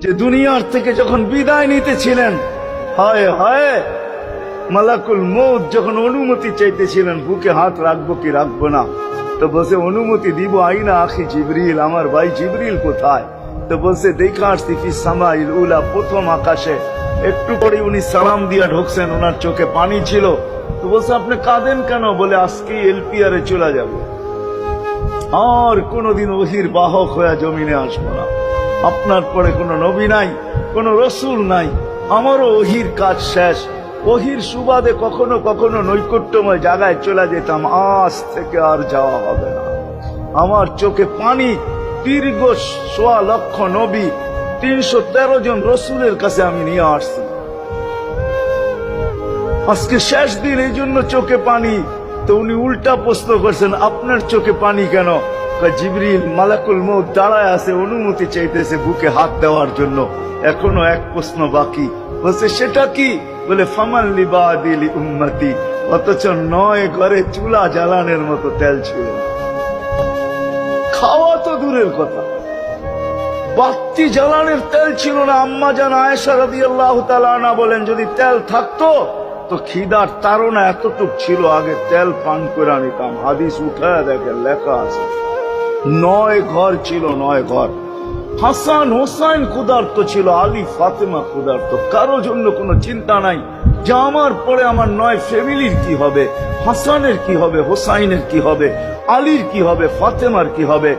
যে দুনিয়ার থেকে যখন বিদায় নিতেছিলেন, হায় হায়, মালাকুল মউত যখন অনুমতি চাইতেছিলেন বুকে হাত রাখবো কি রাখবো না, তো বলছে অনুমতি দিব, আইনা আখি জিবরিল, আমার ভাই জিবরিল কোথায়? তো বলছে দেখা আসছি ফি সামাইল উলা, প্রথম আকাশে। একটু পরে উনি সালাম দিয়া ঢুকছেন, ওনার চোখে পানি ছিল। তো বলছে আপনি কাঁদেন কেন? বলে আজকে এলপিআর এ চলে যাব, আর কোনদিন ওহির বাহক হয়ে জমিনে আসবো না। আপনার পরে কোনো নবী নাই, কোনো রসুল নাই, আমারও ওহির কাজ শেষ। ওহির সুবাদে কখনো কখনো নৈকট্যময় জায়গায় চলে যেতাম, আজ থেকে আর যাওয়া হবে না। আমার চোখে পানি। দীর্ঘ ১.৫ লক্ষ নবী, ৩১৩ জন রসুলের কাছে আমি নিয়ে আসছি। আজকে শেষ দিন, এই জন্য চোখে পানি। তো উনি উল্টা প্রশ্ন করছেন, আপনার চোখে পানি কেন? জিবরিল মালাকুল মউত দাঁড়ায় আছে, অনুমতি চাইতেছে বুকে হাত দেওয়ার জন্য। এখনো এক প্রশ্ন বাকি। বলছে সেটা কি? বলে ফামান লিবাদিল উম্মতি। অথচ ৯ ঘরে চুলা জ্বালানোর মতো তেল ছিল। খাওয়া তো দূরের কথা, বাতি জ্বালানোর তেল ছিল না। আম্মা জান আয়েশা রাদিয়াল্লাহু তাআলা আনহা বলেন, যদি তেল থাকতো তো খিদার তাড়না এতটুক ছিল, আগে তেল পান করে নিতাম। হাদিস উঠায় দেখেন, লেখা আছে ৯ ঘর ছিল, ৯ ঘর। হাসান হোসাইন ক্ষুধার্ত ছিল, আলী ফাতেমা ক্ষুধার্ত। কারো জন্য কোনো চিন্তা নাই যে আমার পরে আমার ৯ ফ্যামিলির কি হবে, হাসানের কি হবে, হোসাইনের কি হবে, আলীর কি হবে, ফাতেমার কি হবে।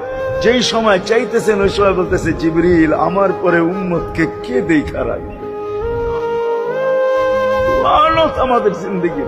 যেই সময় চাইতেছেন ওই সময় বলতেছে, জিবরিল আমার পরে উম্মতকে কে দেখা রাখবে? লানত আমাদের জিন্দেগি।